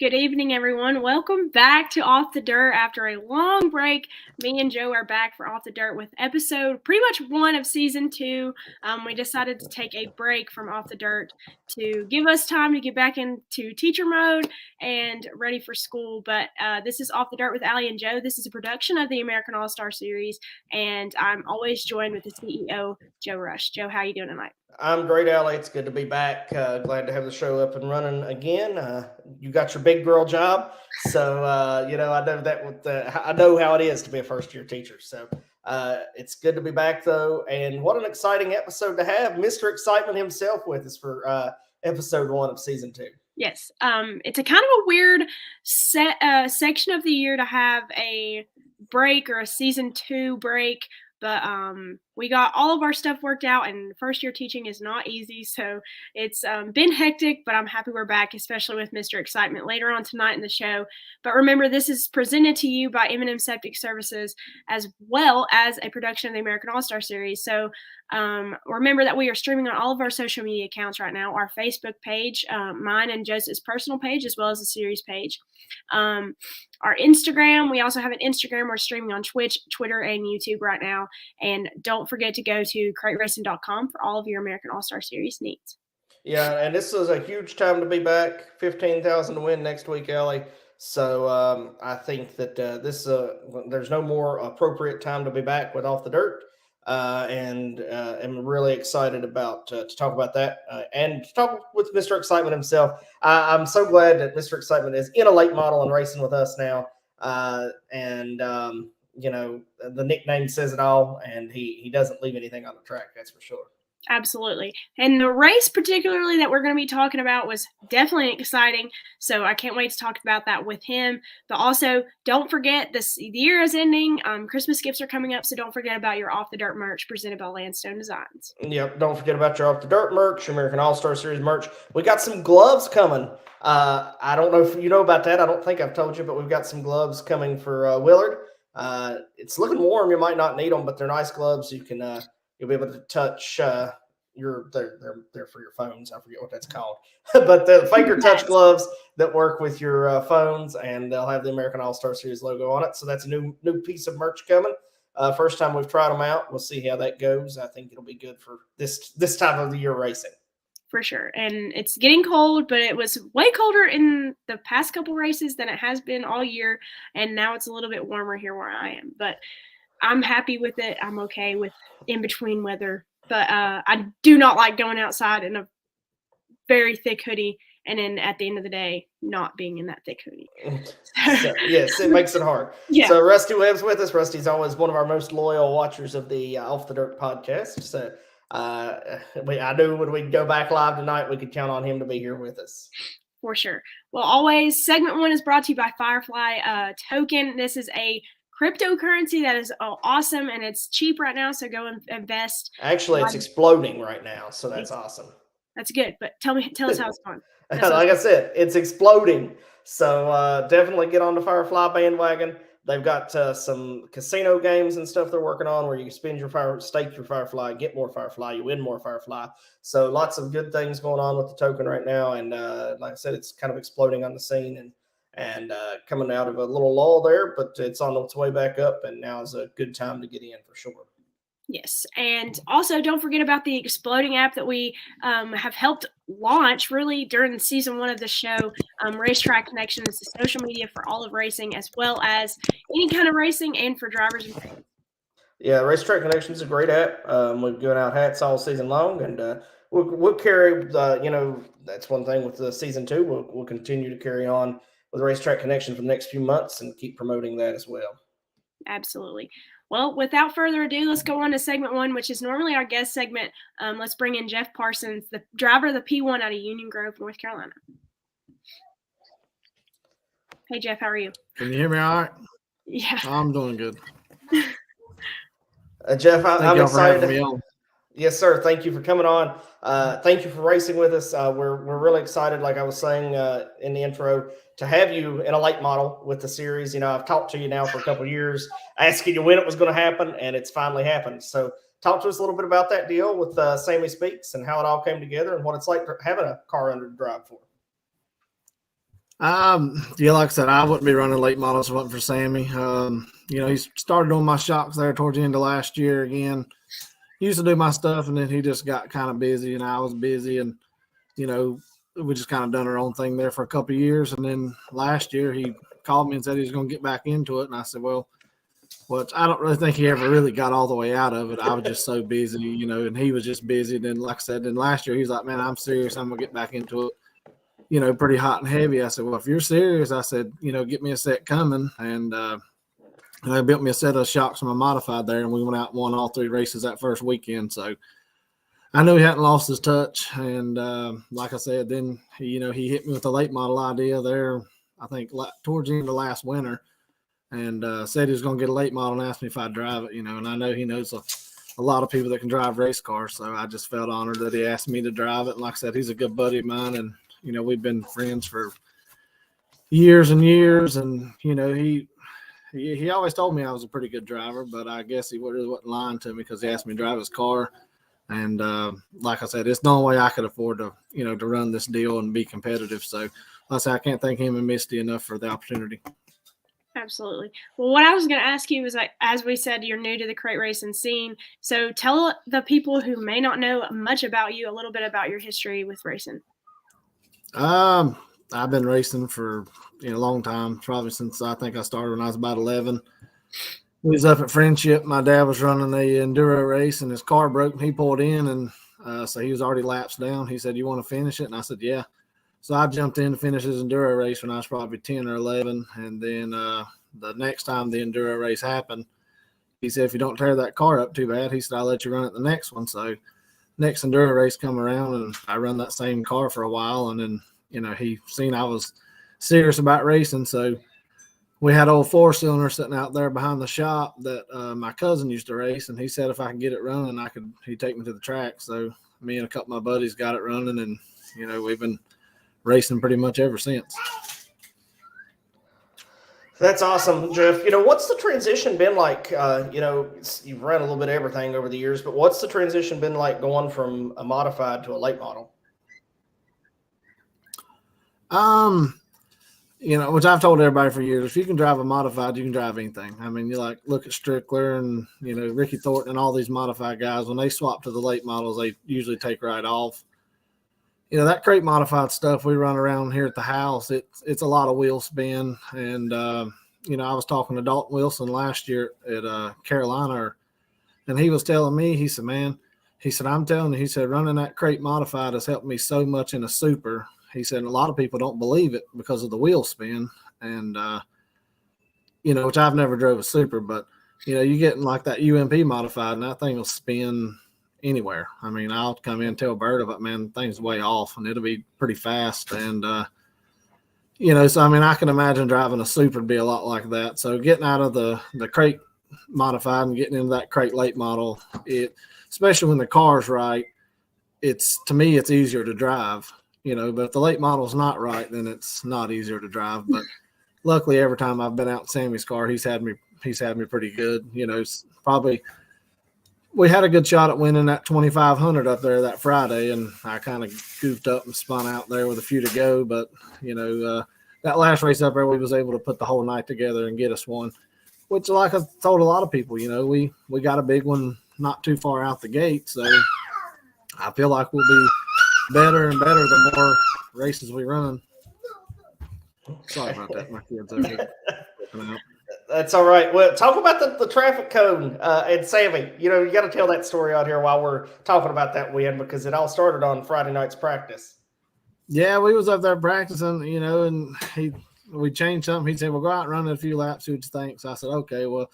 Good evening, everyone. Welcome back to Off the Dirt after a long break. Me and Joe are back for Off the Dirt with episode pretty much 1 of season 2. We decided to take a break from Off the Dirt to give us time to get back into teacher mode and ready for school. But this is Off the Dirt with Allie and Joe. This is a production of the American All-Star Series, and I'm always joined with the CEO, Joe Rush. Joe, how are you doing tonight? I'm great, Allie. It's good to be back. Glad to have the show up and running again. You got your big girl job, so I know I know how it is to be a first year teacher. So it's good to be back, though. And what an exciting episode to have Mr. Excitement himself with us for episode 1 of season 2. Yes, it's a kind of a weird section of the year to have a break or a season 2 break. But we got all of our stuff worked out, and first year teaching is not easy. So it's been hectic, but I'm happy we're back, especially with Mr. Excitement later on tonight in the show. But remember, this is presented to you by M&M Septic Services as well as a production of the American All-Star Series. So remember that we are streaming on all of our social media accounts right now, our Facebook page, mine and Joseph's personal page, as well as the series page. Our Instagram, we also have an Instagram. We're streaming on Twitch, Twitter, and YouTube right now. And don't forget to go to crateracing.com for all of your American All-Star Series needs. Yeah, and this is a huge time to be back. 15,000 to win next week, Ellie. So I think that there's no more appropriate time to be back with Off the Dirt. And I'm really excited about to talk about that and to talk with Mr. Excitement himself. I'm so glad that Mr. Excitement is in a late model and racing with us now. The nickname says it all, and he doesn't leave anything on the track, that's for sure. Absolutely. And the race particularly that we're going to be talking about was definitely exciting. So I can't wait to talk about that with him. But also, don't forget, the year is ending. Christmas gifts are coming up, so don't forget about your Off the Dirt merch presented by Landstone Designs. Yep, don't forget about your Off the Dirt merch, your American All-Star Series merch. We got some gloves coming. I don't know if you know about that. I don't think I've told you, but we've got some gloves coming for Willard. It's looking warm. You might not need them, but they're nice gloves. You can you'll be able to touch they're for your phones. I forget what that's called, but the finger touch gloves that work with your phones, and they'll have the American All-Star Series logo on it. So that's a new piece of merch coming. First time we've tried them out. We'll see how that goes. I think it'll be good for this time of the year racing. For sure. And it's getting cold, but it was way colder in the past couple races than it has been all year. And now it's a little bit warmer here where I am. But I'm happy with it. I'm okay with in-between weather. But I do not like going outside in a very thick hoodie and then at the end of the day not being in that thick hoodie. So, yes, it makes it hard. Yeah. So Rusty Webb's with us. Rusty's always one of our most loyal watchers of the Off the Dirt podcast. So I knew when we go back live tonight, we could count on him to be here with us. For sure. Well, always, segment 1 is brought to you by Firefly Token. This is a cryptocurrency that is awesome, and it's cheap right now, so go and invest. Actually, it's exploding right now, so that's awesome. That's good, but tell us how it's going. Like I said, it's exploding. So definitely get on the Firefly bandwagon. They've got some casino games and stuff they're working on where you spend stake your Firefly, get more Firefly, you win more Firefly. So lots of good things going on with the token right now. And like I said, it's kind of exploding on the scene and coming out of a little lull there, but it's on its way back up. And now is a good time to get in for sure. Yes, and also don't forget about the Exploding app that we have helped launch really during season 1 of the show. Racetrack Connection is the social media for all of racing, as well as any kind of racing and for drivers and fans. Yeah, Racetrack Connection is a great app. We've given out hats all season long, and we'll carry. That's one thing with the season 2. We'll continue to carry on with Racetrack Connection for the next few months and keep promoting that as well. Absolutely. Well, without further ado, let's go on to segment 1, which is normally our guest segment. Let's bring in Jeff Parsons, the driver of the P1 out of Union Grove, North Carolina. Hey, Jeff, how are you? Can you hear me all right? Yeah. I'm doing good. Jeff, I'm excited. Yes, sir. Thank you for coming on. Thank you for racing with us. We're really excited, like I was saying in the intro, to have you in a late model with the series. I've talked to you now for a couple of years, asking you when it was going to happen, and it's finally happened. So talk to us a little bit about that deal with Sammy Speaks and how it all came together and what it's like having a car under the drive for. Yeah, like I said, I wouldn't be running late models if it wasn't for Sammy. He started on my shocks there towards the end of last year again. He used to do my stuff, and then he just got kind of busy, and I was busy, and you know, we just kind of done our own thing there for a couple of years. And then last year, he called me and said he was going to get back into it, and I said, well, I don't really think he ever really got all the way out of it. I was just so busy, and he was just busy. And then, like I said, then last year, he's like, man, I'm serious. I'm going to get back into it, pretty hot and heavy. I said, well, if you're serious, I said, get me a set coming. And I built me a set of shocks from a modified there, and we went out and won all 3 races that first weekend. So I knew he hadn't lost his touch. And like I said, then, he hit me with a late model idea there, I think, towards the end of last winter. And said he was going to get a late model and asked me if I'd drive it, and I know he knows a lot of people that can drive race cars. So I just felt honored that he asked me to drive it. And like I said, he's a good buddy of mine, and, we've been friends for years and years. And, he always told me I was a pretty good driver, but I guess he really wasn't lying to me because he asked me to drive his car. And like I said, it's the only way I could afford to, to run this deal and be competitive. So like I said, I can't thank him and Misty enough for the opportunity. Absolutely. Well, what I was going to ask you is, like, as we said, you're new to the crate racing scene. So tell the people who may not know much about you a little bit about your history with racing. I've been racing for a long time, probably since I think I started when I was about 11. We was up at Friendship. My dad was running a enduro race, and his car broke, and he pulled in, and so he was already laps down. He said, "You want to finish it?" And I said, "Yeah." So I jumped in to finish his enduro race when I was probably 10 or 11. And then the next time the enduro race happened, he said, "If you don't tear that car up too bad," he said, "I'll let you run it the next one." So next enduro race come around, and I run that same car for a while. And then, he seen I was serious about racing. So we had old 4-cylinder sitting out there behind the shop that my cousin used to race. And he said if I could get it running, he'd take me to the track. So me and a couple of my buddies got it running, and, we've been racing pretty much ever since. That's awesome, Jeff. What's the transition been like? You've run a little bit of everything over the years, but what's the transition been like going from a modified to a late model? Which I've told everybody for years, if you can drive a modified, you can drive anything. I mean, you look at Strickler and, Ricky Thornton and all these modified guys, when they swap to the late models, they usually take right off. That crate modified stuff we run around here at the house, it's a lot of wheel spin. And, I was talking to Dalton Wilson last year at Carolina, and he was telling me, he said, man, he said, I'm telling you, he said, running that crate modified has helped me so much in a super. He said, a lot of people don't believe it because of the wheel spin. And, which I've never drove a super, but, you get in like that UMP modified, and that thing will spin anywhere. I mean, I'll come in and tell Bert of it, man, thing's way off, and it'll be pretty fast. And, so, I mean, I can imagine driving a super to be a lot like that. So getting out of the crate modified and getting into that crate late model, especially when the car's right, to me, it's easier to drive, but if the late model's not right, then it's not easier to drive. But luckily, every time I've been out in Sammy's car, he's had me pretty good. Probably we had a good shot at winning that 2,500 up there that Friday, and I kind of goofed up and spun out there with a few to go. But, that last race up there, we was able to put the whole night together and get us one, which, like I told a lot of people, we got a big one not too far out the gate. So I feel like we'll be better and better the more races we run. Sorry about that. My kids are That's all right. Well, talk about the traffic cone and Sammy. You got to tell that story out here while we're talking about that win, because it all started on Friday night's practice. Yeah, we was up there practicing, and we changed something. He said, "Well, go out and run it a few laps, see what you think." So I said, "Okay, well,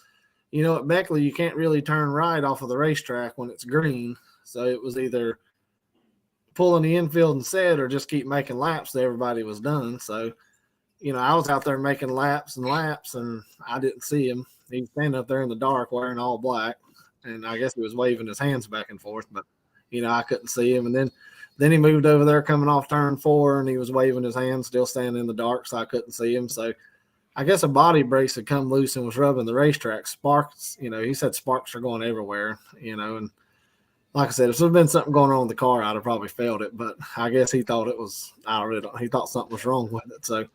at Beckley, you can't really turn right off of the racetrack when it's green. So it was either pulling the infield and set or just keep making laps till everybody was done." So, I was out there making laps and laps, and I didn't see him. He was standing up there in the dark wearing all black, and I guess he was waving his hands back and forth, but, I couldn't see him. And then he moved over there coming off turn 4, and he was waving his hands, still standing in the dark, so I couldn't see him. So I guess a body brace had come loose and was rubbing the racetrack. Sparks, he said sparks are going everywhere, and like I said, if there had been something going on with the car, I'd have probably felt it. But I guess he thought it was, he thought something was wrong with it. So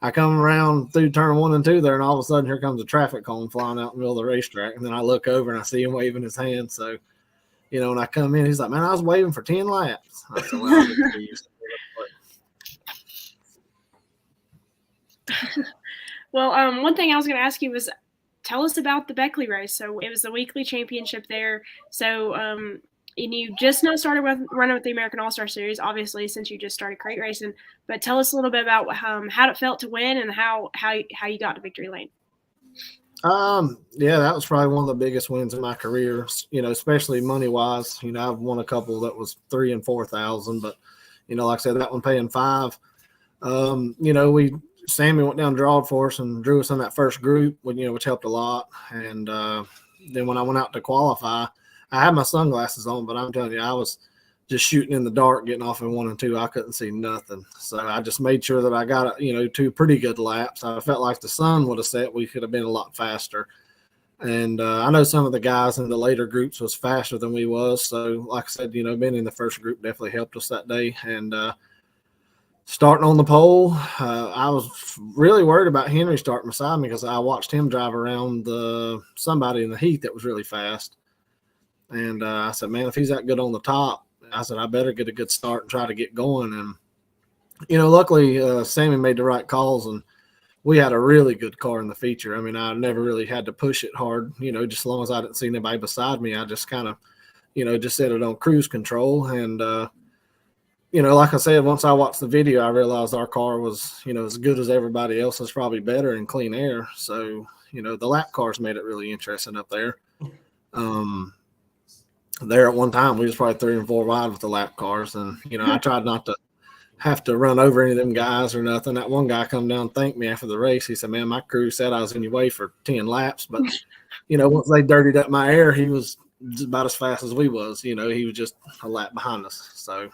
I come around through turn 1 and 2 there, and all of a sudden here comes a traffic cone flying out in the middle of the racetrack. And then I look over and I see him waving his hand. So, when I come in, he's like, man, I was waving for 10 laps. I said, well, I'll get to you. Well, one thing I was going to ask you was, tell us about the Beckley race. So it was the weekly championship there. So, and you just now started running with the American All-Star Series, obviously, since you just started crate racing. But tell us a little bit about how it felt to win and how you got to victory lane. Yeah, that was probably one of the biggest wins in my career, especially money wise. I've won a couple that was 3,000 and 4,000, but like I said, that one paying 5. Sammy went down drawed for us and drew us in that first group, which helped a lot. And then when I went out to qualify, I had my sunglasses on, but I'm telling you, I was just shooting in the dark, getting off in 1 and 2. I couldn't see nothing. So I just made sure that I got, 2 pretty good laps. I felt like the sun would have set. We could have been a lot faster. And I know some of the guys in the later groups was faster than we was. So like I said, being in the first group definitely helped us that day. And starting on the pole, I was really worried about Henry starting beside me because I watched him drive around somebody in the heat that was really fast. And I said, man, if he's that good on the top, I said, I better get a good start and try to get going. And, luckily Sammy made the right calls, and we had a really good car in the feature. I mean, I never really had to push it hard, just as long as I didn't see anybody beside me. I just kind of, just set it on cruise control. And, like I said, once I watched the video, I realized our car was, as good as everybody else's, probably better in clean air. So, the lap cars made it really interesting up there. There at one time, we was probably 3 and 4 wide with the lap cars. And, I tried not to have to run over any of them guys or nothing. That one guy come down and thanked me after the race. He said, man, my crew said I was in your way for 10 laps. But, once they dirtied up my air, he was just about as fast as we was. He was just a lap behind us. So,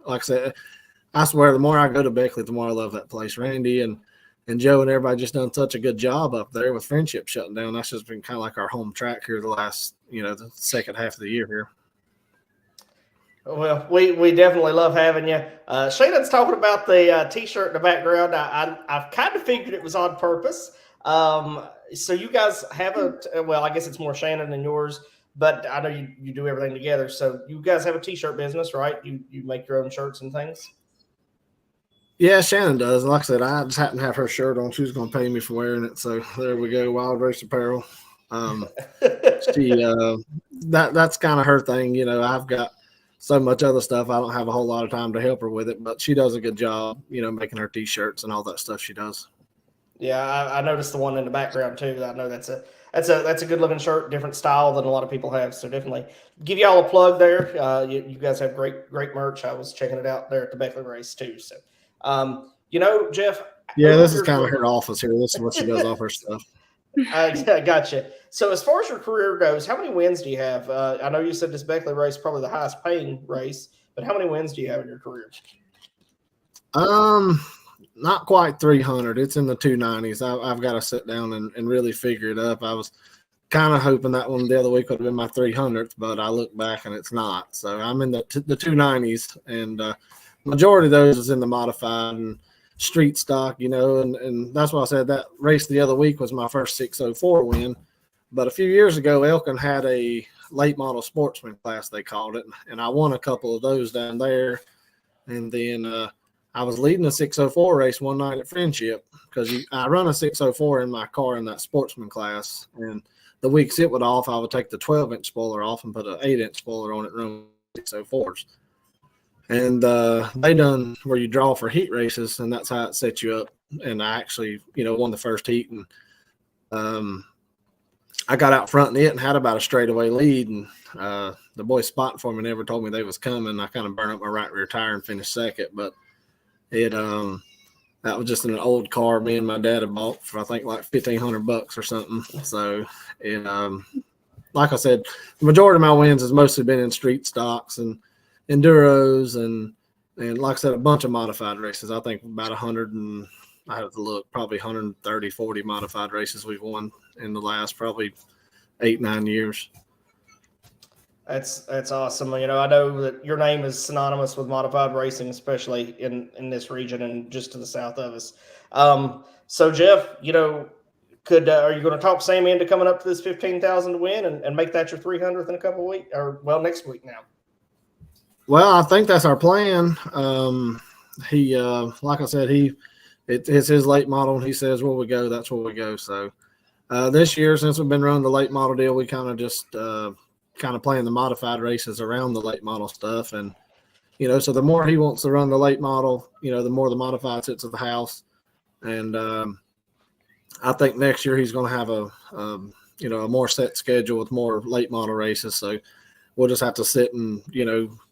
like I said, I swear, the more I go to Beckley, the more I love that place. Randy and Joe and everybody just done such a good job up there with Friendship shutting down. That's just been kind of like our home track here the last, the second half of the year here. Well, we definitely love having you. Shannon's talking about the T-shirt in the background. I've kind of figured it was on purpose. So you guys have well, I guess it's more Shannon than yours, but I know you do everything together. So you guys have a T-shirt business, right? You make your own shirts and things? Yeah, Shannon does. Like I said, I just happen to have her shirt on. She was going to pay me for wearing it. So there we go, Wild Race Apparel. That's kind of her thing. I've got so much other stuff. I don't have a whole lot of time to help her with it, but she does a good job, making her T-shirts and all that stuff she does. Yeah, I noticed the one in the background too. I know that's a good looking shirt, different style than a lot of people have. So definitely give y'all a plug there. You guys have great merch. I was checking it out there at the Beckley race too. So, Jeff. Yeah, this is kind of her office here. This is what she does, all her stuff. I gotcha. So as far as your career goes, how many wins do you have? I know you said this Beckley race is probably the highest paying race, but how many wins do you have in your career? Not quite 300. It's in the 290s. I've got to sit down and really figure it up. I was kind of hoping that one the other week would have been my 300th, but I look back and it's not. So I'm in the 290s, and majority of those is in the modified and street stock, and that's why I said that race the other week was my first 604 win. But a few years ago, Elkin had a late model sportsman class, they called it, and I won a couple of those down there. And then I was leading a 604 race one night at Friendship because I run a 604 in my car in that sportsman class. And the weeks it would off, I would take the 12-inch spoiler off and put an 8-inch spoiler on it and run 604s. And they done where you draw for heat races, and that's how it sets you up. And I actually, won the first heat, and I got out front in it and had about a straightaway lead. And the boys spotting for me never told me they was coming. I kind of burned up my right rear tire and finished second, but that was just an old car me and my dad had bought for I think like $1,500 or something. So it, like I said, the majority of my wins has mostly been in street stocks and enduros and like I said, a bunch of modified races. I think about 100 and I have to look, probably 130, 40 modified races we've won in the last probably 8-9 years. That's awesome. I know that your name is synonymous with modified racing, especially in this region and just to the south of us. So Jeff, could are you going to talk Sammy into coming up to this 15,000 to win and make that your 300th in a couple of weeks, or next week now? Well, I think that's our plan. He, like I said, it's his late model. And he says where we go, that's where we go. So this year, since we've been running the late model deal, we kind of just kind of playing the modified races around the late model stuff. And, so the more he wants to run the late model, the more the modified sits at the house. And I think next year he's going to have a more set schedule with more late model races. So we'll just have to sit and,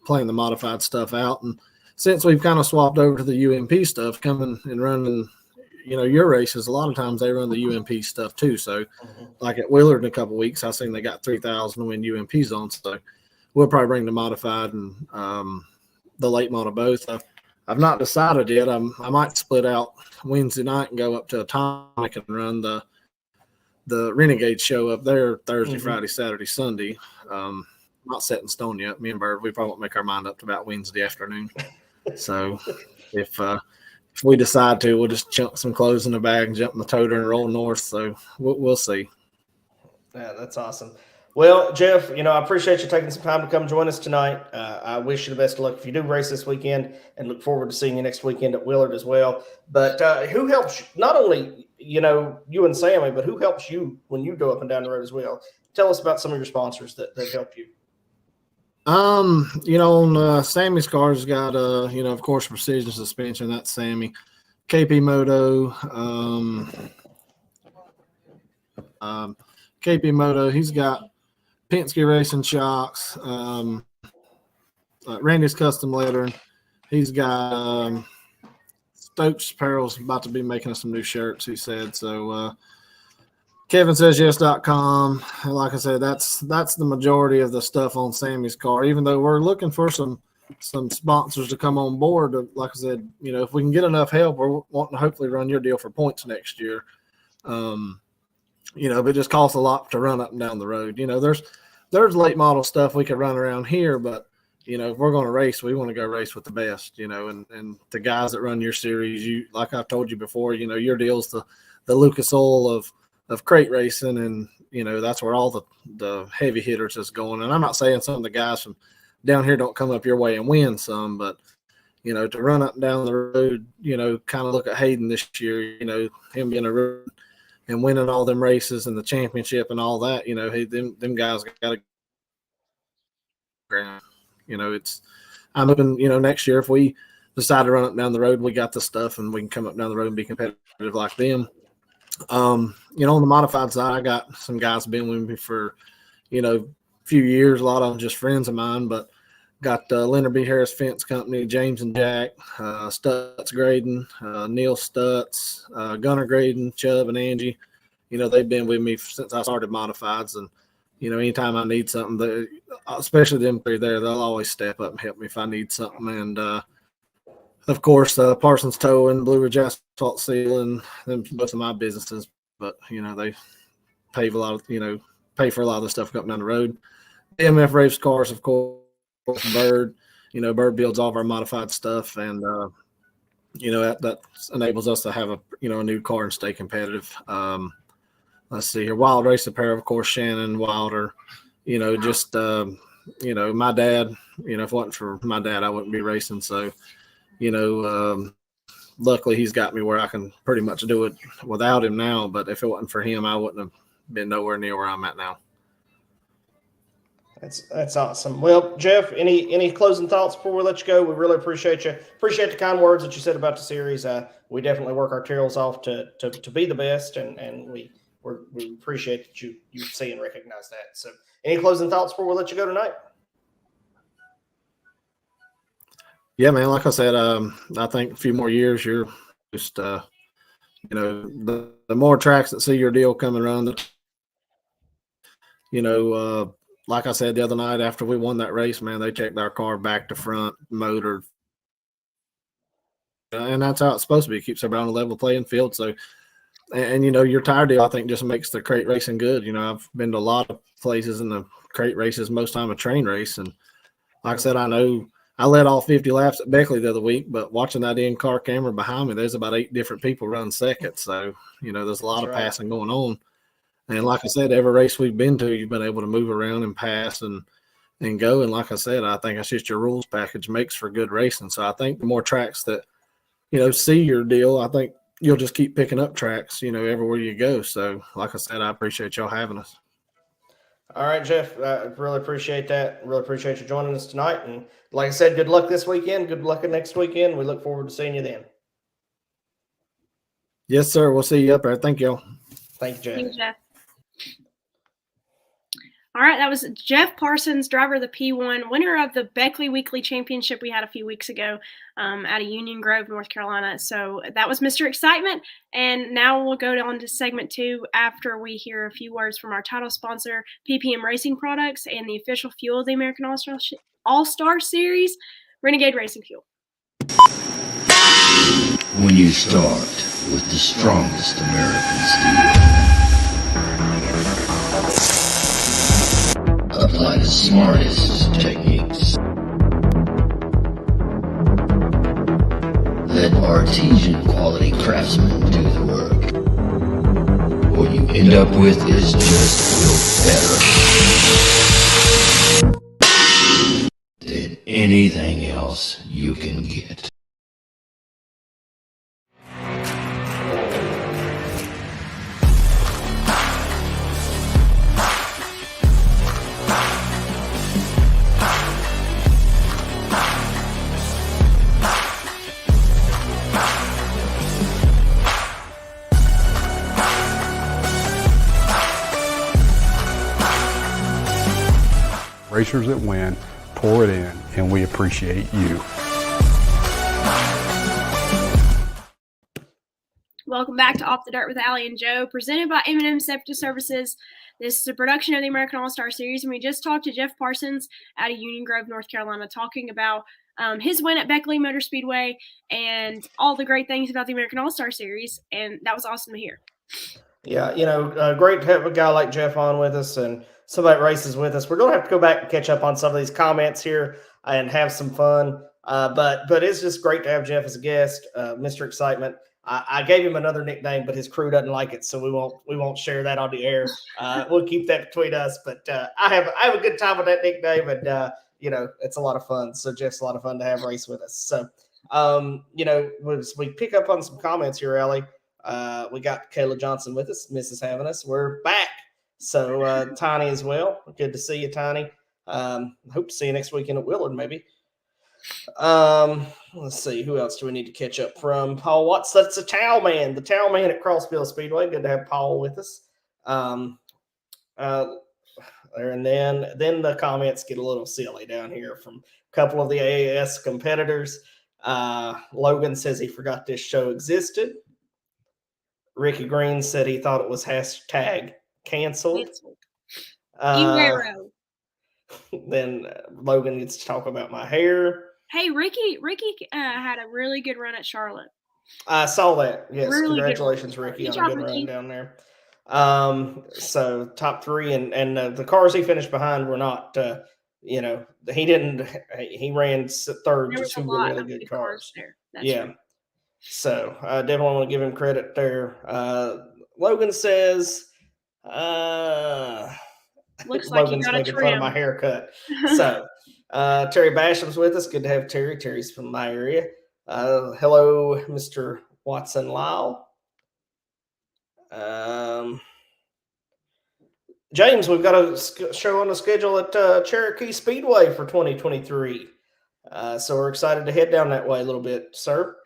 playing the modified stuff out. And since we've kind of swapped over to the UMP stuff, coming and running, your races, a lot of times they run the UMP stuff too. So like at Willard in a couple of weeks, I seen they got 3,000 to win UMP zones. So we'll probably bring the modified and the late model both. I've not decided yet. I might split out Wednesday night and go up to Atomic and run the Renegade show up there Thursday, Friday, Saturday, Sunday. Not set in stone yet. Me and Bird, we probably won't make our mind up to about Wednesday afternoon. So if we decide to, we'll just chunk some clothes in the bag and jump in the toter and roll north. So we'll see. Yeah, that's awesome. Well, Jeff, I appreciate you taking some time to come join us tonight. I wish you the best of luck if you do race this weekend, and look forward to seeing you next weekend at Willard as well. But who helps you, not only, you and Sammy, but who helps you when you go up and down the road as well? Tell us about some of your sponsors that help you. On Sammy's cars got of course, Precision Suspension. That's Sammy. KP Moto. KP Moto. He's got Penske Racing Shocks. Randy's Custom Lettering. He's got Stokes Apparel's about to be making us some new shirts, he said. So KevinSaysYes.com. And like I said, that's the majority of the stuff on Sammy's car, even though we're looking for some sponsors to come on board. Like I said, if we can get enough help, we're wanting to hopefully run your deal for points next year. But it just costs a lot to run up and down the road. There's late model stuff we could run around here, but if we're going to race, we want to go race with the best, and the guys that run your series, like I've told you before, your deal's the Lucas Oil of crate racing, and that's where all the heavy hitters is going. And I'm not saying some of the guys from down here don't come up your way and win some, but to run up and down the road, kind of look at Hayden this year, him being a rookie and winning all them races and the championship and all that, them guys got to ground. I'm hoping, next year if we decide to run up and down the road, we got the stuff and we can come up and down the road and be competitive like them. On the modified side, I got some guys been with me for, a few years. A lot of them just friends of mine, but got Leonard B. Harris Fence Company, James and Jack, Stutz Grading, Neil Stutz, Gunner Grading, Chubb and Angie. They've been with me since I started modifieds, and anytime I need something, especially them three there, they'll always step up and help me if I need something. And of course, Parsons Towing, Blue Ridge Asphalt Sealing, them both of my businesses. But they pave a lot of pay for a lot of the stuff up and down the road. MF Race Cars, of course, Bird. Bird builds all of our modified stuff, and that enables us to have a new car and stay competitive. Let's see here. Wild Race Apparel, of course, Shannon Wilder. Just my dad. If it wasn't for my dad, I wouldn't be racing. So, luckily he's got me where I can pretty much do it without him now. But if it wasn't for him, I wouldn't have been nowhere near where I'm at now. That's awesome. Well, Jeff, any closing thoughts before we let you go? We really appreciate you. Appreciate the kind words that you said about the series. We definitely work our tails off to be the best, and we appreciate that you see and recognize that. So, any closing thoughts before we let you go tonight? Yeah, man. Like I said, I think a few more years, you're just, the more tracks that see your deal coming around, like I said the other night after we won that race, man, they checked our car back to front, motor, and that's how it's supposed to be. It keeps everybody on a level playing field. So, and your tire deal, I think, just makes the crate racing good. I've been to a lot of places in the crate races, most time a train race, and like I said, I know I led all 50 laps at Beckley the other week, but watching that in-car camera behind me, there's about 8 different people running second. So, there's a lot of passing going on. And like I said, every race we've been to, you've been able to move around and pass and go. And like I said, I think that's just your rules package makes for good racing. So I think the more tracks that, see your deal, I think you'll just keep picking up tracks, everywhere you go. So like I said, I appreciate y'all having us. All right, Jeff, I really appreciate that. Really appreciate you joining us tonight. And like I said, good luck this weekend. Good luck next weekend. We look forward to seeing you then. Yes, sir. We'll see you up there. Thank y'all. Thank you, Jeff. Thanks, Jeff. All right, that was Jeff Parsons, driver of the P1, winner of the Beckley Weekly Championship we had a few weeks ago out of Union Grove, North Carolina. So that was Mr. Excitement. And now we'll go on to segment 2 after we hear a few words from our title sponsor, PPM Racing Products, and the official fuel of the American All-Star Series, Renegade Racing Fuel. When you start with the strongest American steel, apply the smartest techniques. Let artesian quality craftsmen do the work. What you end up with is just built better than anything else you can get. Racers that win, pour it in, and we appreciate you. Welcome back to Off the Dirt with Allie and Joe, presented by M&M Safety Services. This is a production of the American All-Star Series, and we just talked to Jeff Parsons out of Union Grove, North Carolina, talking about his win at Beckley Motor Speedway and all the great things about the American All-Star Series, and that was awesome to hear. Yeah, great to have a guy like Jeff on with us and somebody that races with us. We're going to have to go back and catch up on some of these comments here and have some fun. But it's just great to have Jeff as a guest, Mr. Excitement. I gave him another nickname, but his crew doesn't like it, so we won't share that on the air. We'll keep that between us. But I have a good time with that nickname, and it's a lot of fun. So Jeff's a lot of fun to have race with us. So as we pick up on some comments here, Ellie. We got Kayla Johnson with us, Mrs. having us. We're back. So Tiny as well. Good to see you, Tiny. Hope to see you next weekend at Willard, maybe. Let's see. Who else do we need to catch up from? Paul Watts. That's the Towel Man at Crossville Speedway. Good to have Paul with us. And then the comments get a little silly down here from a couple of the AAS competitors. Logan says he forgot this show existed. Ricky Green said he thought it was hashtag canceled. Then Logan gets to talk about my hair. Hey, Ricky had a really good run at Charlotte. I saw that. Yes, really Ricky, on a good run down there. So top 3 and the cars he finished behind were not. He ran third to 2 really good cars there. True. So I definitely want to give him credit there. Logan says, looks like Logan's you got making a fun of my haircut. So Terry Basham's with us. Good to have Terry. Terry's from my area. Hello, Mr. Watson Lyle. James, we've got a show on the schedule at Cherokee Speedway for 2023. So we're excited to head down that way a little bit, sir.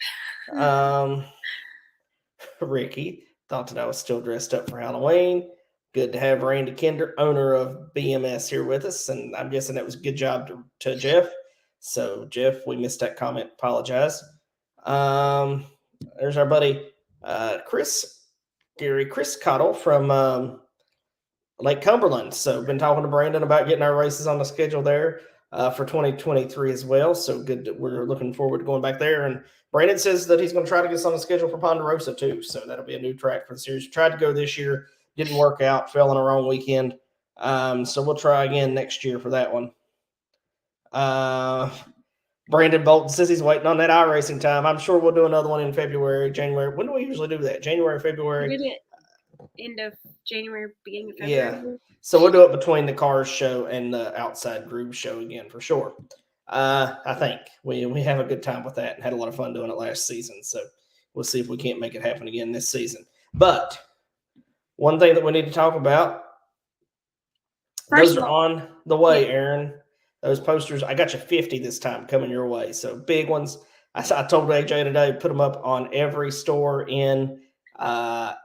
Ricky thought that I was still dressed up for Halloween. Good to have Randy Kinder, owner of BMS, here with us, and I'm guessing that was a good job to Jeff. So Jeff, we missed that comment. Apologize. There's our buddy Chris Cottle from Lake Cumberland. So been talking to Brandon about getting our races on the schedule there for 2023 as well. So good. We're looking forward to going back there. And Brandon says that he's going to try to get us on the schedule for Ponderosa too. So that'll be a new track for the series. Tried to go this year, didn't work out, fell on a wrong weekend. So we'll try again next year for that one. Brandon Bolton says he's waiting on that iRacing time. I'm sure we'll do another one in February, January. When do we usually do that? January, We February? did it end of January, beginning of Yeah. February. So we'll do it between the Cars show and the Outside Groove show again for sure. I think we have a good time with that and had a lot of fun doing it last season. So we'll see if we can't make it happen again this season. But one thing that we need to talk about, First those of are all, on the way, Aaron. Those posters, I got you 50 this time coming your way. So big ones. I told AJ today, put them up on every store in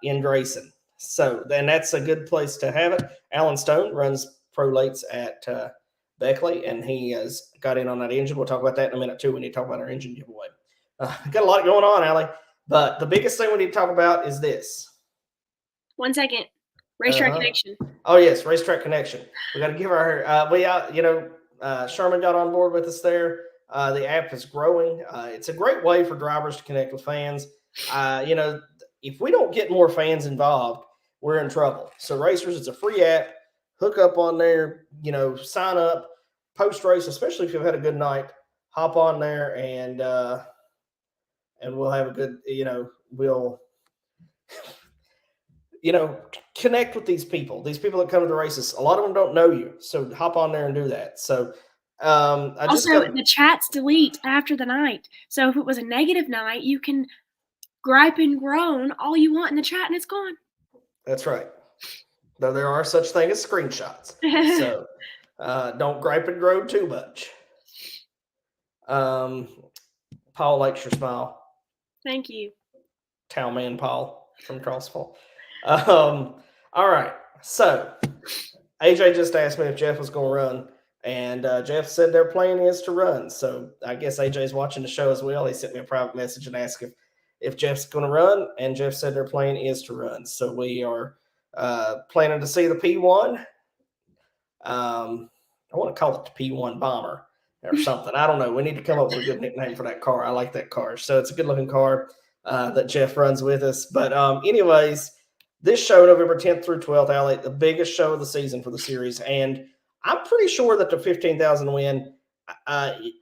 Grayson. So then that's a good place to have it. Alan Stone runs Pro Lates at Beckley, and he has got in on that engine. We'll talk about that in a minute too. We need to talk about our engine giveaway. Got a lot going on, Allie. But the biggest thing we need to talk about is this. 1 second. Racetrack Connection. Oh yes, Racetrack Connection. We got to give our Sherman got on board with us there. The app is growing. It's a great way for drivers to connect with fans. If we don't get more fans involved, we're in trouble. So racers, it's a free app. Hook up on there, sign up, post race, especially if you've had a good night, hop on there and we'll have a good, we'll connect with these people that come to the races. A lot of them don't know you. So hop on there and do that. So the chats delete after the night. So if it was a negative night, you can gripe and groan all you want in the chat and it's gone. That's right. Though there are such things as screenshots. So don't gripe and groan too much. Paul likes your smile. Thank you. Towman Paul from Crossville. All right. So AJ just asked me if Jeff was going to run. And Jeff said their plan is to run. So I guess AJ's watching the show as well. He sent me a private message and asked if Jeff's going to run. And Jeff said their plan is to run. So we are planning to see the P1. I want to call it the P1 Bomber or something. I don't know. We need to come up with a good nickname for that car. I like that car. So it's a good-looking car that Jeff runs with us. But anyways, this show, November 10th through 12th, Allie, the biggest show of the season for the series. And I'm pretty sure that the 15,000 win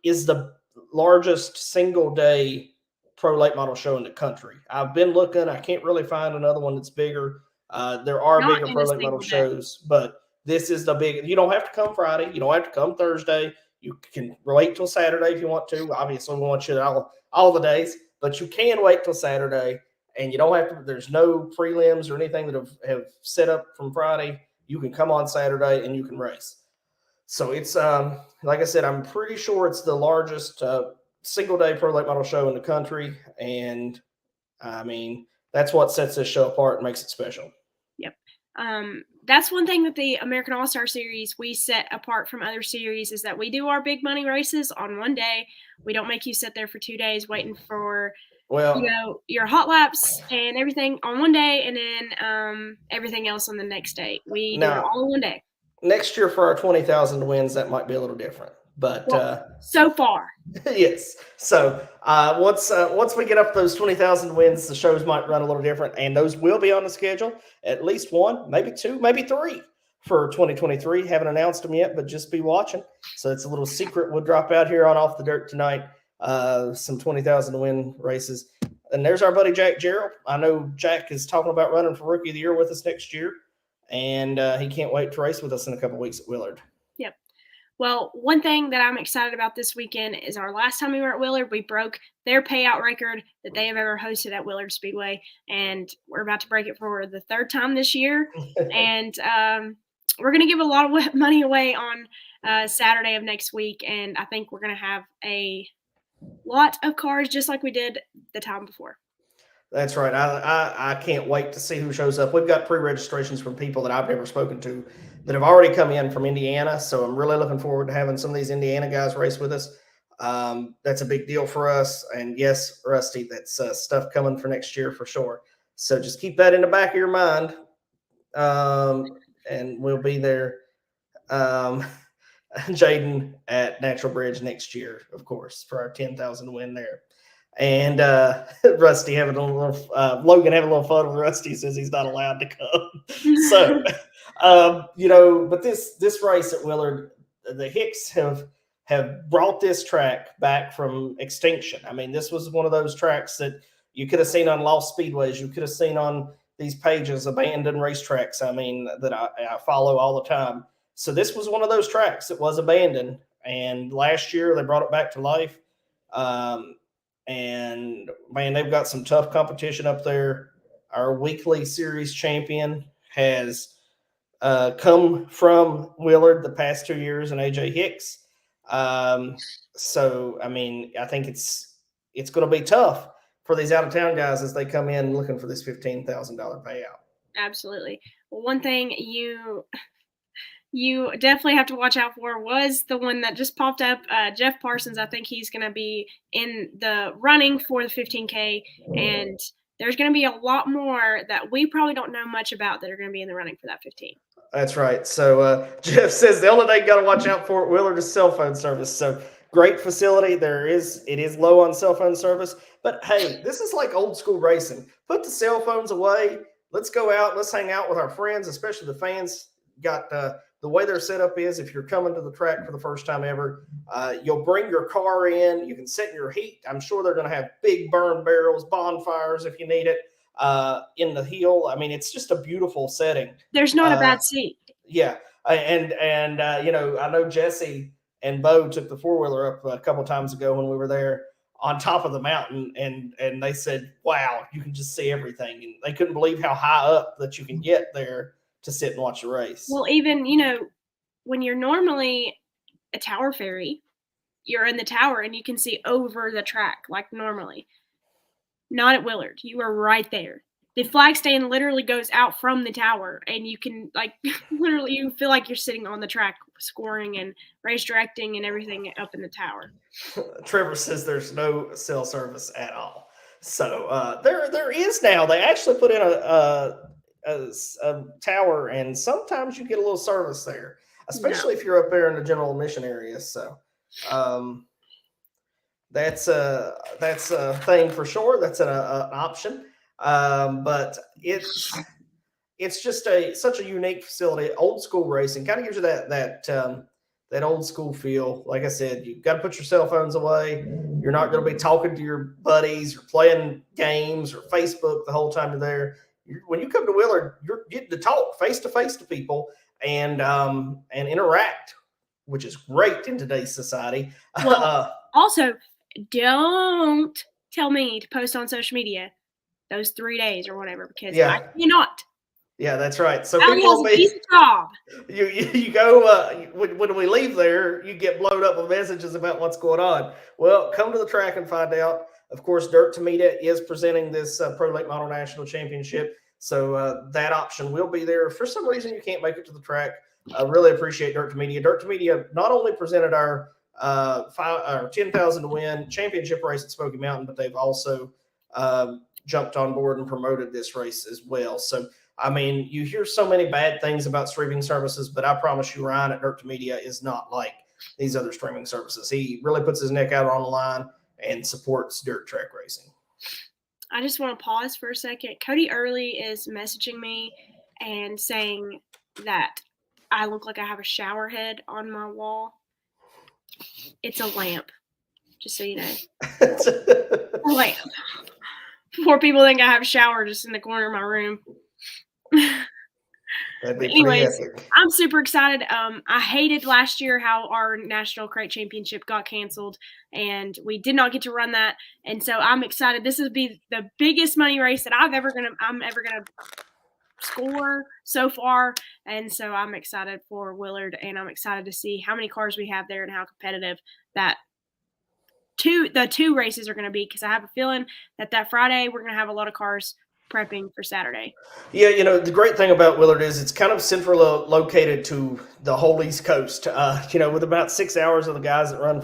is the largest single-day pro late model show in the country. I've been looking. I can't really find another one that's bigger. There are bigger pro late model shows, but this is the big. You don't have to come Friday. You don't have to come Thursday. You can wait till Saturday if you want to. Obviously, we want you all the days, but you can wait till Saturday, and you don't have to. There's no prelims or anything that have set up from Friday. You can come on Saturday and you can race. So it's like I said, I'm pretty sure it's the largest single day pro late model show in the country, and I mean that's what sets this show apart and makes it special. Yep. That's one thing that the American All-Star Series we set apart from other series is that we do our big money races on one day. We don't make you sit there for 2 days waiting for your hot laps and everything on one day, and then everything else on the next day. We do it all in one day. Next year for our 20,000 wins, that might be a little different, but so far, yes. So once we get up those 20,000 wins, the shows might run a little different, and those will be on the schedule. At least one, maybe two, maybe three for 2023. Haven't announced them yet, but just be watching. So it's a little secret. We'll drop out here on Off the Dirt tonight. Some 20,000 win races, and there's our buddy Jack Gerald. I know Jack is talking about running for Rookie of the Year with us next year. And he can't wait to race with us in a couple weeks at Willard. Yep. Well, one thing that I'm excited about this weekend is our last time we were at Willard, we broke their payout record that they have ever hosted at Willard Speedway. And we're about to break it for the third time this year. And we're going to give a lot of money away on Saturday of next week. And I think we're going to have a lot of cars just like we did the time before. That's right. I can't wait to see who shows up. We've got pre-registrations from people that I've never spoken to that have already come in from Indiana. So I'm really looking forward to having some of these Indiana guys race with us. That's a big deal for us. And yes, Rusty, that's stuff coming for next year for sure. So just keep that in the back of your mind. And we'll be there. Jaden at Natural Bridge next year, of course, for our 10,000 win there. And Rusty having a little Logan having a little fun with Rusty, says he's not allowed to come. So but this race at Willard, the Hicks have have brought this track back from extinction. I mean, this was one of those tracks that you could have seen on lost speedways. You could have seen on these pages, abandoned racetracks. I mean, that I follow all the time. So this was one of those tracks that was abandoned. And last year they brought it back to life. And man, they've got some tough competition up there. Our weekly series champion has come from Willard the past 2 years, and AJ Hicks. So I mean, I think it's going to be tough for these out of town guys as they come in looking for this $15,000 payout. Absolutely. Well, one thing you definitely have to watch out for was the one that just popped up. Jeff Parsons, I think he's going to be in the running for the 15K, and there's going to be a lot more that we probably don't know much about that are going to be in the running for that 15. That's right. So Jeff says the only thing you got to watch out for at Willard is cell phone service. So great facility. It is low on cell phone service, but hey, this is like old school racing. Put the cell phones away. Let's go out. Let's hang out with our friends, especially the fans. Got the way their setup is, if you're coming to the track for the first time ever, you'll bring your car in. You can set your heat. I'm sure they're going to have big burn barrels, bonfires if you need it in the hill. I mean, it's just a beautiful setting. There's not a bad seat. Yeah. And you know, I know Jesse and Bo took the four-wheeler up a couple times ago when we were there on top of the mountain, and they said, wow, you can just see everything. And they couldn't believe how high up that you can get there to sit and watch a race. Well, even, you know, when you're normally a tower ferry, you're in the tower and you can see over the track like normally. Not at Willard. You are right there. The flag stand literally goes out from the tower, and you can, like, literally, you feel like you're sitting on the track scoring and race directing and everything up in the tower. Trevor says there's no cell service at all. So there is now. They actually put in a tower, and sometimes you get a little service there, especially if you're up there in the general admission area. So that's a thing for sure. That's an option. But it's just such a unique facility, old school racing, kind of gives you that old school feel. Like I said, you've got to put your cell phones away. You're not going to be talking to your buddies or playing games or Facebook the whole time you're there. When you come to Willard, you're getting to talk face to face to people and interact, which is great in today's society. Well, also, don't tell me to post on social media those 3 days or whatever, because I cannot. Yeah, that's right. So Ali has an easy job. You go when we leave there, you get blown up with messages about what's going on. Well, come to the track and find out. Of course, Dirt to Media is presenting this Pro Late Model National Championship, so that option will be there. If for some reason you can't make it to the track, I really appreciate Dirt to Media. Dirt to Media not only presented our 10,000 to win championship race at Smoky Mountain, but they've also jumped on board and promoted this race as well. So, I mean, you hear so many bad things about streaming services, but I promise you, Ryan at Dirt to Media is not like these other streaming services. He really puts his neck out on the line and supports dirt track racing. I just want to pause for a second. Cody Early is messaging me and saying that I look like I have a shower head on my wall. It's a lamp, just so you know. A lamp. Before people think I have a shower just in the corner of my room. That'd be Anyways, pretty epic. I'm super excited. I hated last year how our National Crate Championship got canceled, and we did not get to run that. And so I'm excited. This will be the biggest money race that I'm ever gonna score so far. And so I'm excited for Willard, and I'm excited to see how many cars we have there and how competitive the two races are going to be, because I have a feeling that Friday we're going to have a lot of cars prepping for Saturday. Yeah, you know, the great thing about Willard is it's kind of centrally located to the whole East Coast. You know, with about 6 hours of the guys that run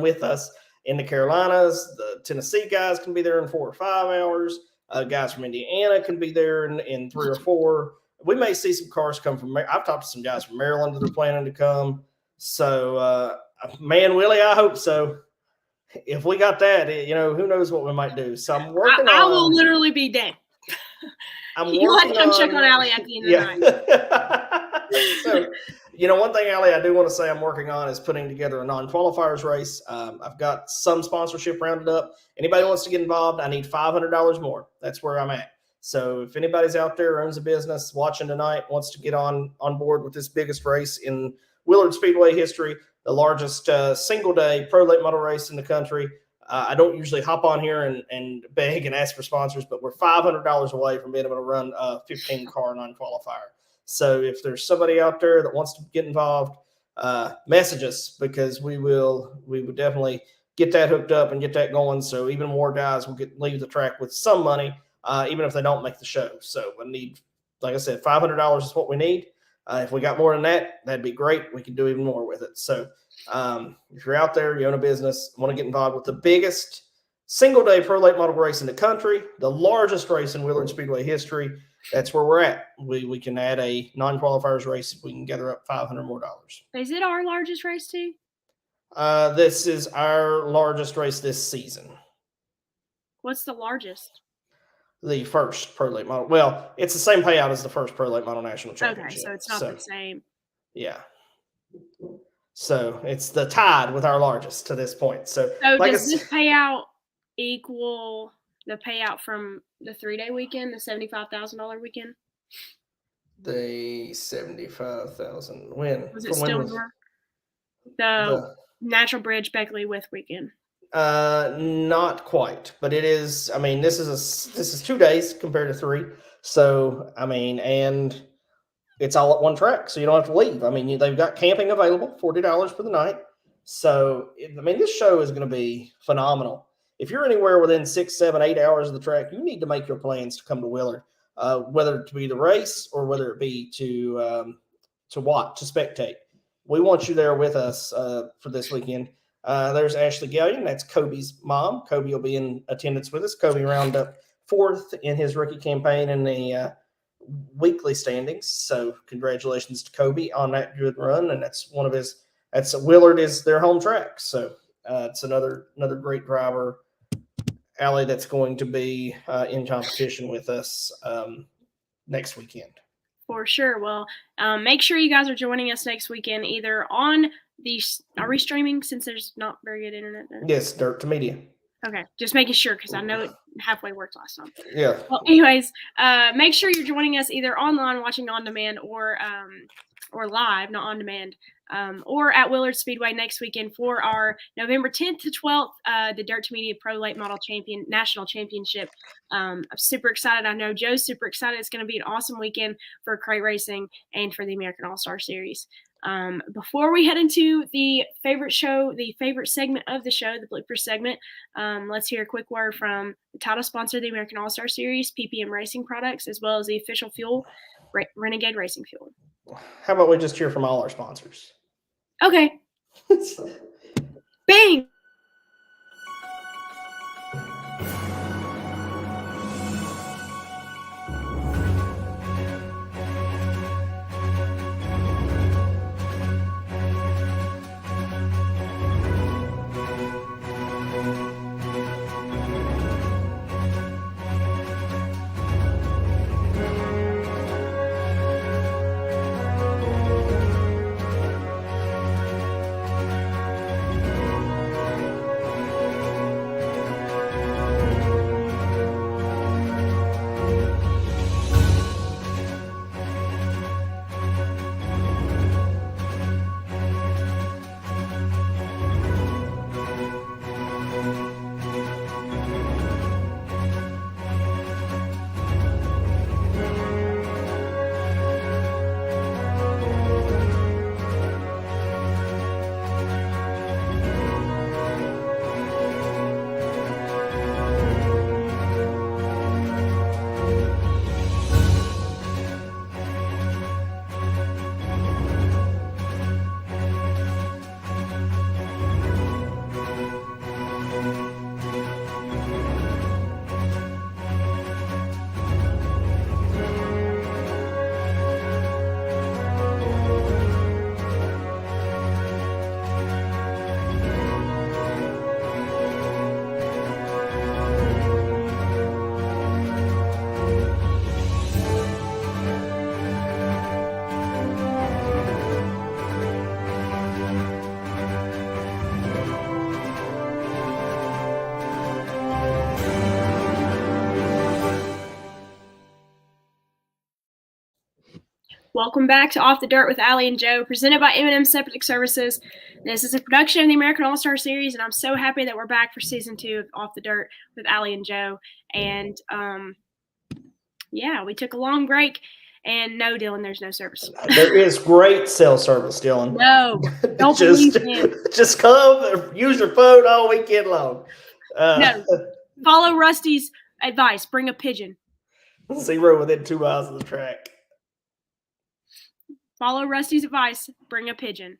with us in the Carolinas, the Tennessee guys can be there in 4 or 5 hours. Guys from Indiana can be there in 3 or 4. We may see some cars come from. I've talked to some guys from Maryland that are planning to come. So, man, Willie, I hope so. If we got that, you know, who knows what we might do. So I'm working I will literally be dead. I'm You'll have to come working check on Allie at the end of the night. So One thing, Allie, I do want to say I'm working on is putting together a non-qualifiers race. I've got some sponsorship rounded up. Anybody wants to get involved, I need $500 more. That's where I'm at. So if anybody's out there owns a business watching tonight, wants to get on board with this biggest race in Willard Speedway history, the largest single-day pro late model race in the country, I don't usually hop on here and beg and ask for sponsors, but we're $500 away from being able to run a 15-car non-qualifier. So if there's somebody out there that wants to get involved, message us, because we would definitely get that hooked up and get that going. So even more guys will leave the track with some money, even if they don't make the show. So we need, like I said, $500 is what we need. If we got more than that, that'd be great. We can do even more with it. So if you're out there, you own a business, want to get involved with the biggest single-day pro late model race in the country, the largest race in Willard Speedway history, that's where we're at. We can add a non-qualifiers race if we can gather up $500 more. Is it our largest race too? This is our largest race this season. What's the largest? The first pro late model. Well, it's the same payout as the first pro late model national championship. Okay, so it's not the same. Yeah. So it's the tied with our largest to this point. So does this payout equal the payout from the 3-day weekend, the $75,000 weekend? The $75,000 when? Was it still more? The Natural Bridge Beckley with weekend. Not quite, but it is. I mean, this is 2 days compared to 3. So I mean, and it's all at one track, so you don't have to leave. I mean, they've got camping available, $40 for the night. So I mean, this show is going to be phenomenal. If you're anywhere within 6, 7, 8 hours of the track, you need to make your plans to come to Willard, whether it be the race or whether it be to watch, to spectate. We want you there with us for this weekend. There's Ashley Gallion. That's Kobe's mom. Kobe will be in attendance with us. Kobe rounded up 4th in his rookie campaign in the weekly standings. So congratulations to Kobe on that good run. And that's Willard is their home track. So it's another great driver, Allie, that's going to be in competition with us next weekend. For sure. Well, make sure you guys are joining us next weekend, either on are we streaming since there's not very good internet there? Yes, Dirt to Media. Okay, just making sure because I know it halfway worked last time. Yeah. Well, anyways, make sure you're joining us either online, watching on demand, or live, not on demand, or at Willard Speedway next weekend for our November 10th to 12th, the Dirt to Media Pro Late Model National Championship. I'm super excited. I know Joe's super excited. It's going to be an awesome weekend for crate racing and for the American All-Star Series. Before we head into the favorite segment of the show, the blooper segment, let's hear a quick word from the title sponsor of the American All-Star Series, PPM Racing Products, as well as the official fuel, Renegade Racing Fuel. How about we just hear from all our sponsors? Okay. Bang! Welcome back to Off the Dirt with Allie and Joe, presented by M&M Septic Services. This is a production of the American All-Star Series, and I'm so happy that we're back for season 2 of Off the Dirt with Allie and Joe. And yeah, we took a long break, and no, Dylan, there's no service. There is great cell service, Dylan. No, don't believe him. Just come and use your phone all weekend long. No, follow Rusty's advice. Bring a pigeon. 0 within 2 miles of the track. Follow Rusty's advice. Bring a pigeon.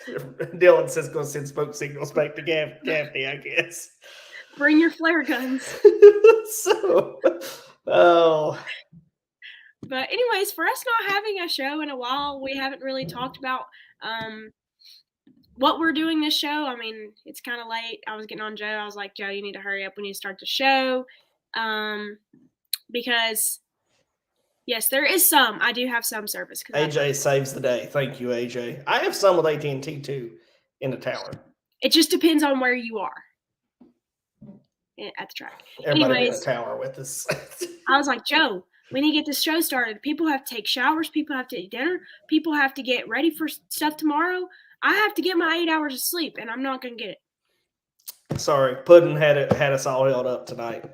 Dylan says go send smoke signals back to Gaffney, I guess. Bring your flare guns. Oh. But anyways, for us not having a show in a while, we haven't really talked about what we're doing this show. I mean, it's kind of late. I was getting on Joe. I was like, Joe, you need to hurry up. We need to start the show. Because, yes, there is some. I do have some service. AJ saves the day. Thank you, AJ. I have some with AT&T, too, in the tower. It just depends on where you are at the track. Everybody in the tower with us. I was like, Joe, we need to get this show started. People have to take showers. People have to eat dinner. People have to get ready for stuff tomorrow. I have to get my 8 hours of sleep, and I'm not going to get it. Sorry, Puddin had us all held up tonight.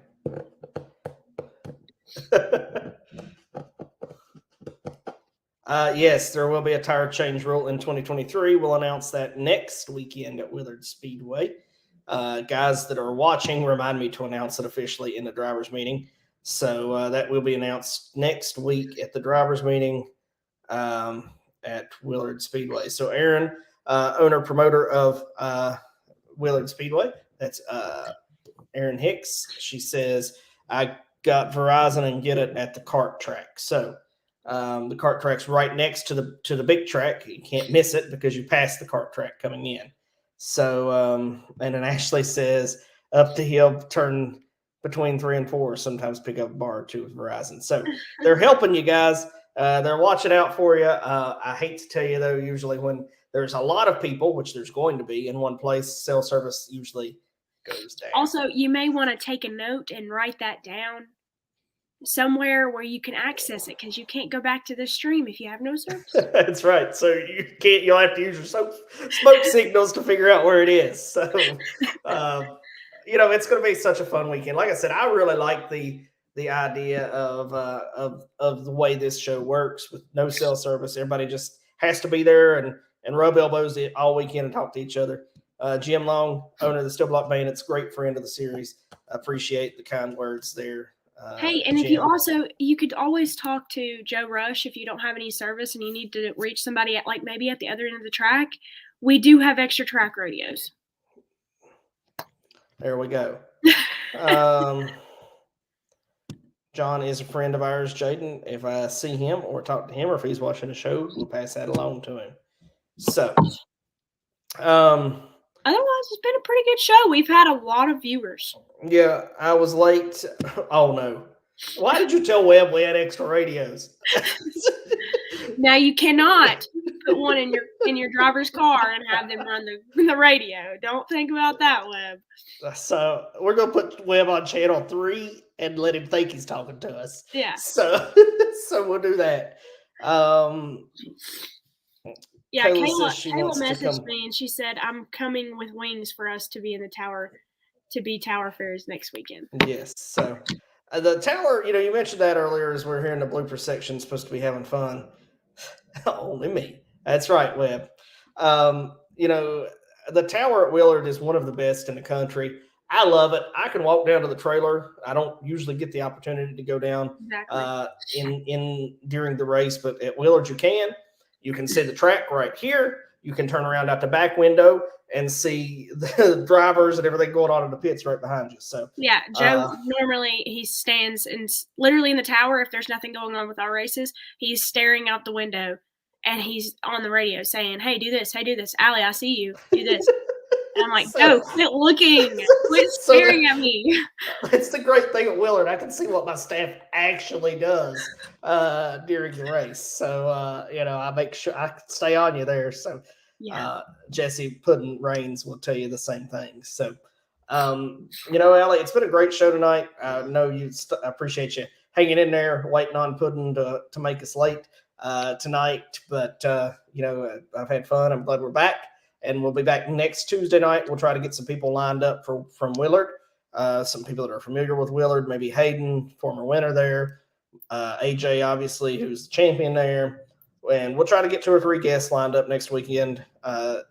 Yes, there will be a tire change rule in 2023. We'll announce that next weekend at Willard Speedway. Guys that are watching, remind me to announce it officially in the drivers' meeting. So that will be announced next week at the drivers' meeting at Willard Speedway. So Aaron, owner promoter of Willard Speedway, that's Aaron Hicks. She says, I got Verizon and get it at the kart track. So the kart track's right next to the big track. You can't miss it because you pass the kart track coming in. So and then Ashley says up the hill, turn between 3 and 4, sometimes pick up a bar or two with Verizon. So they're helping you guys. They're watching out for you. I hate to tell you, though, usually when there's a lot of people, which there's going to be in one place, cell service usually goes down. Also, you may want to take a note and write that down somewhere where you can access it, because you can't go back to the stream if you have no service. That's right. So you'll have to use your smoke signals to figure out where it is. So, it's going to be such a fun weekend. Like I said, I really like the idea of the way this show works with no cell service. Everybody just has to be there and rub elbows all weekend and talk to each other. Jim Long, owner of the Steel Block Bandits, great friend of the series. Appreciate the kind words there. Hey, and Jim. if you could always talk to Joe Rush if you don't have any service and you need to reach somebody at maybe at the other end of the track. We do have extra track radios. There we go. John is a friend of ours, Jaden. If I see him or talk to him, or if he's watching the show, we'll pass that along to him. So, otherwise, it's been a pretty good show. We've had a lot of viewers. Yeah, I was late. Oh no! Why did you tell Webb we had extra radios? Now you cannot put one in your driver's car and have them run the radio. Don't think about that, Webb. So we're gonna put Webb on channel 3 and let him think he's talking to us. Yeah. So we'll do that. Yeah, Kayla messaged me and she said, I'm coming with wings for us to be in the tower, to be Tower Fairs next weekend. Yes. So the tower, you mentioned that earlier as we're here in the blooper section, supposed to be having fun. Only me. That's right, Webb. The tower at Willard is one of the best in the country. I love it. I can walk down to the trailer. I don't usually get the opportunity to go down during the race, but at Willard you can. You can see the track right here. You can turn around out the back window and see the drivers and everything going on in the pits right behind you. So yeah, Joe normally he stands literally in the tower. If there's nothing going on with our races, he's staring out the window and he's on the radio saying, "Hey, do this. Hey, do this. Allie, I see you. Do this." And I'm like, "No, quit looking. Quit staring at me." It's the great thing at Willard. I can see what my staff actually does during the race. So, I make sure I stay on you there. So, yeah. Jesse Puddin Rains will tell you the same thing. So, Allie, it's been a great show tonight. I know I appreciate you hanging in there, waiting on Puddin to make us late tonight. But I've had fun. I'm glad we're back, and we'll be back next Tuesday night. We'll try to get some people lined up from Willard. Some people that are familiar with Willard, maybe Hayden, former winner there, AJ, obviously, who's the champion there. And we'll try to get 2 or 3 guests lined up next weekend,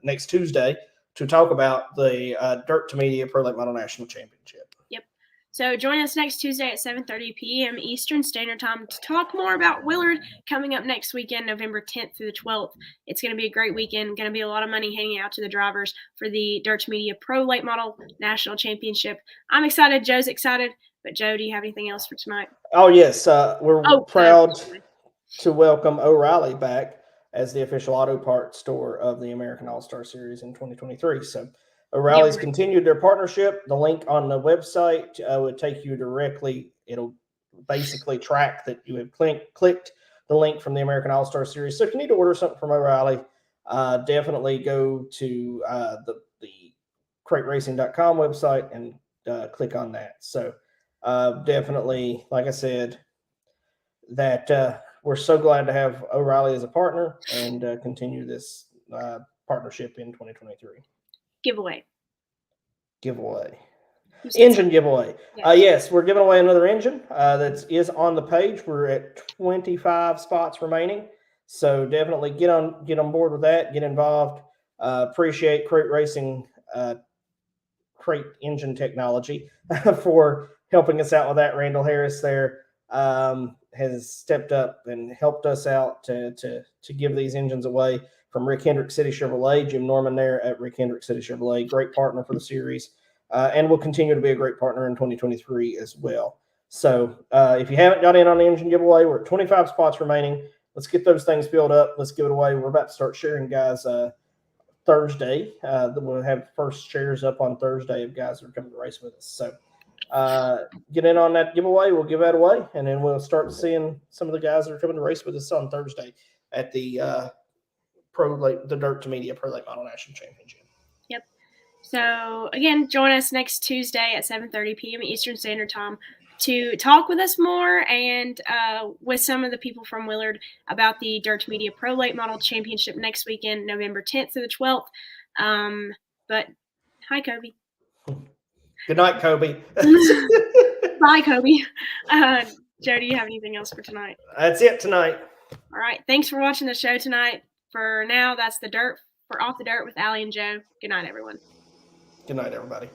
next Tuesday, to talk about the Dirt to Media Pro Late Model National Championship. Yep. So join us next Tuesday at 7:30 p.m. Eastern Standard Time to talk more about Willard coming up next weekend, November 10th through the 12th. It's going to be a great weekend. Going to be a lot of money hanging out to the drivers for the Dirt to Media Pro Late Model National Championship. I'm excited. Joe's excited. But Joe, do you have anything else for tonight? Oh, yes. We're proud to welcome O'Reilly back as the official auto parts store of the American All-Star Series in 2023. So O'Reilly's continued their partnership. The link on the website would take you directly. It'll basically track that you have clicked the link from the American All-Star Series. So if you need to order something from O'Reilly, definitely go to the crateracing.com website and click on that. So definitely, like I said, that we're so glad to have O'Reilly as a partner and continue this partnership in 2023. Giveaway. Engine giveaway. Yes, we're giving away another engine that is on the page. We're at 25 spots remaining. So definitely get on board with that. Get involved. Appreciate Crate Racing, Crate Engine Technology for helping us out with that. Randall Harris there has stepped up and helped us out to give these engines away from Rick Hendrick City Chevrolet. Jim Norman there at Rick Hendrick City Chevrolet, great partner for the series, and will continue to be a great partner in 2023 as well. So if you haven't got in on the engine giveaway, we're at 25 spots remaining. Let's get those things filled up. Let's give it away. We're about to start sharing, guys, Thursday. We'll have first shares up on Thursday of guys that are coming to race with us. So get in on that giveaway. We'll give that away, and then we'll start seeing some of the guys that are coming to race with us on Thursday at the Dirt to Media Pro Late Model National Championship. Yep. So again, join us next Tuesday at 7:30 p.m. Eastern Standard Time to talk with us more and with some of the people from Willard about the Dirt to Media Pro Late Model Championship next weekend, November 10th through the 12th. But hi, Kobe. Good night, Kobe. Bye, Kobe. Joe, do you have anything else for tonight? That's it tonight. All right. Thanks for watching the show tonight. For now, that's the Dirt for Off the Dirt with Allie and Joe. Good night, everyone. Good night, everybody.